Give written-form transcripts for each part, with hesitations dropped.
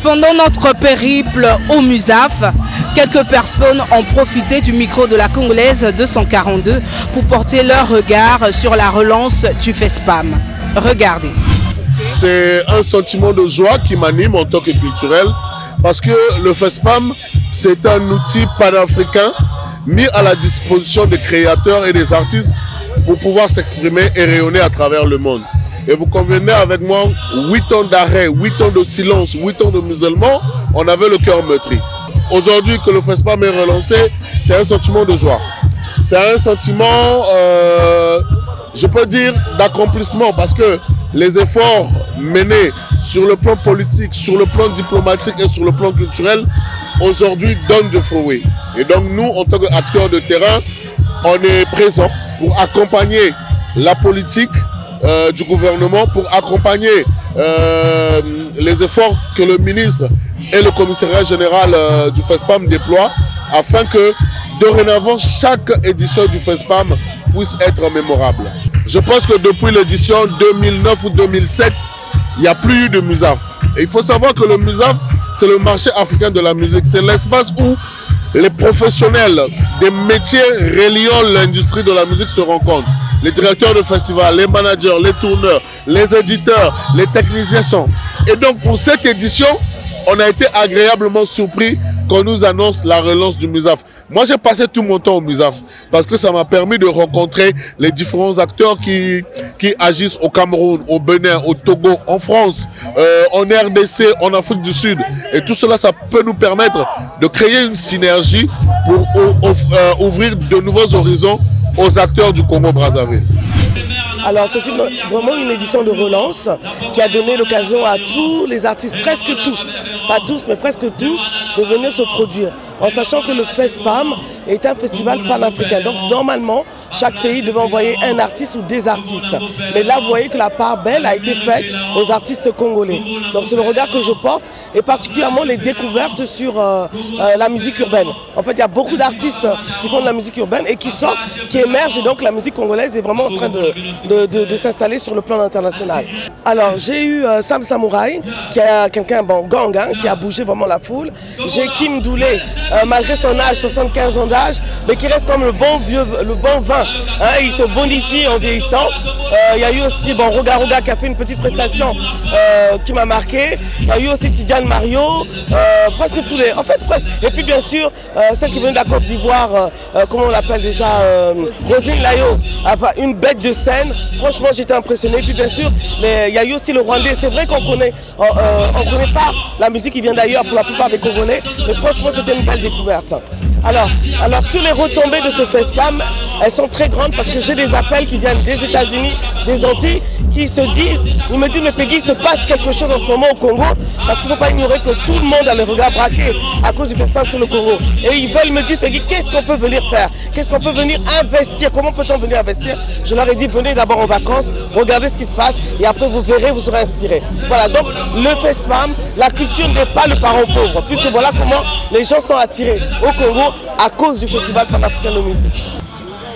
Pendant notre périple au MUSAF, quelques personnes ont profité du micro de la Congolaise 242 pour porter leur regard sur la relance du FESPAM. Regardez. C'est un sentiment de joie qui m'anime en tant que culturel parce que le FESPAM, c'est un outil panafricain mis à la disposition des créateurs et des artistes pour pouvoir s'exprimer et rayonner à travers le monde. Et vous convenez avec moi, 8 ans d'arrêt, 8 ans de silence, 8 ans de musulmans, on avait le cœur meurtri. Aujourd'hui que le FESPAM est relancé, c'est un sentiment de joie. C'est un sentiment, je peux dire, d'accomplissement parce que les efforts menés sur le plan politique, sur le plan diplomatique et sur le plan culturel, aujourd'hui donnent des fruits. Et donc nous, en tant qu'acteurs de terrain, on est présents pour accompagner la politique du gouvernement, pour accompagner les efforts que le ministre et le commissariat général du FESPAM déploient afin que dorénavant chaque édition du FESPAM puisse être mémorable. Je pense que depuis l'édition 2009 ou 2007, il n'y a plus eu de MUSAF. Et il faut savoir que le MUSAF, c'est le marché africain de la musique. C'est l'espace où les professionnels des métiers reliant l'industrie de la musique se rencontrent. Les directeurs de festivals, les managers, les tourneurs, les éditeurs, les techniciens sont. Et donc pour cette édition, on a été agréablement surpris qu'on nous annonce la relance du MUSAF. Moi j'ai passé tout mon temps au MUSAF parce que ça m'a permis de rencontrer les différents acteurs qui agissent au Cameroun, au Bénin, au Togo, en France, en RDC, en Afrique du Sud. Et tout cela, ça peut nous permettre de créer une synergie pour ouvrir de nouveaux horizons aux acteurs du Congo-Brazzaville. Alors c'est vraiment une édition de relance qui a donné l'occasion à tous les artistes, presque tous, pas tous mais presque tous, de venir se produire. En sachant que le FESPAM est un festival panafricain. Donc normalement, chaque pays devait envoyer un artiste ou des artistes. Mais là, vous voyez que la part belle a été faite aux artistes congolais. Donc c'est le regard que je porte et particulièrement les découvertes sur la musique urbaine. En fait, il y a beaucoup d'artistes qui font de la musique urbaine et qui sortent, qui émergent et donc la musique congolaise est vraiment en train de s'installer sur le plan international. Alors j'ai eu Sam Samouraï, qui est quelqu'un, bon, gang, hein, qui a bougé vraiment la foule. J'ai Kim Dooley, malgré son âge, 75 ans d'âge, mais qui reste comme le bon vin. Hein, il se bonifie en vieillissant. Il y a eu aussi Roga Roga qui a fait une petite prestation qui m'a marqué. Il y a eu aussi Tidiane Mario, presque tous les... En fait, presque. Et puis bien sûr, celle qui vient de la Côte d'Ivoire, comment on l'appelle déjà, Rosine Layo, une bête de scène. Franchement, j'étais impressionné. Et puis bien sûr, il y a eu aussi le Rwandais. C'est vrai qu'on connaît, on connaît pas la musique qui vient d'ailleurs pour la plupart des Congolais, mais franchement, c'était une belle découverte. Alors sur les retombées de ce FESPAM, elles sont très grandes parce que j'ai des appels qui viennent des États-Unis, des Antilles, qui se disent, ils me disent, mais Peggy, il se passe quelque chose en ce moment au Congo, parce qu'il ne faut pas ignorer que tout le monde a le regard braqué à cause du FESPAM sur le Congo. Et ils veulent me dire, Peggy, qu'est-ce qu'on peut venir faire? Qu'est-ce qu'on peut venir investir? Comment peut-on venir investir? Je leur ai dit, venez d'abord en vacances, regardez ce qui se passe, et après vous verrez, vous serez inspirés. Voilà, donc le FESPAM, la culture n'est pas le parent pauvre, puisque voilà comment les gens sont attirés au Congo à cause du Festival panafricain de musique.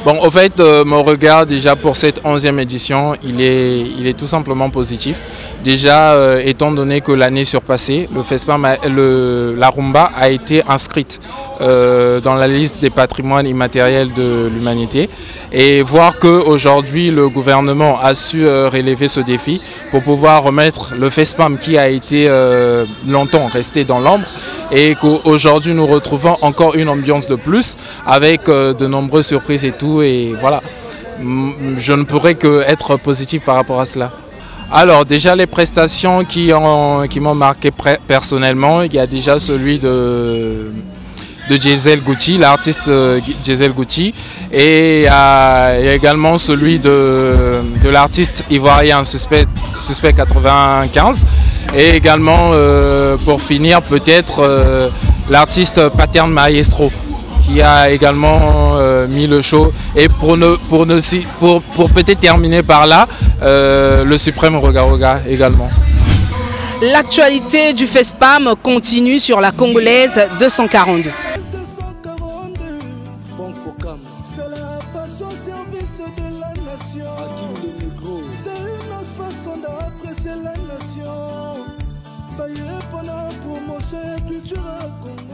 Bon, au fait, mon regard déjà pour cette 11e édition, il est tout simplement positif. Déjà, étant donné que l'année surpassée, le FESPAM, la rumba a été inscrite dans la liste des patrimoines immatériels de l'humanité. Et voir qu'aujourd'hui, le gouvernement a su relever ce défi pour pouvoir remettre le FESPAM qui a été longtemps resté dans l'ombre, et qu'aujourd'hui nous retrouvons encore une ambiance de plus avec de nombreuses surprises et tout, et voilà, je ne pourrais qu'être positif par rapport à cela. Alors déjà les prestations qui m'ont marqué personnellement, il y a déjà celui de Gisèle Gucci, l'artiste Gisèle Gucci, et il y a également celui de l'artiste ivoirien Suspect 95, et également pour finir peut-être l'artiste Pattern Maestro qui a également mis le show, et pour peut-être terminer par là, le suprême Roga Roga également. L'actualité du FESPAM continue sur la Congolaise 242. C'est une autre façon d'apprécier la nation. pendant la promotion culturelle.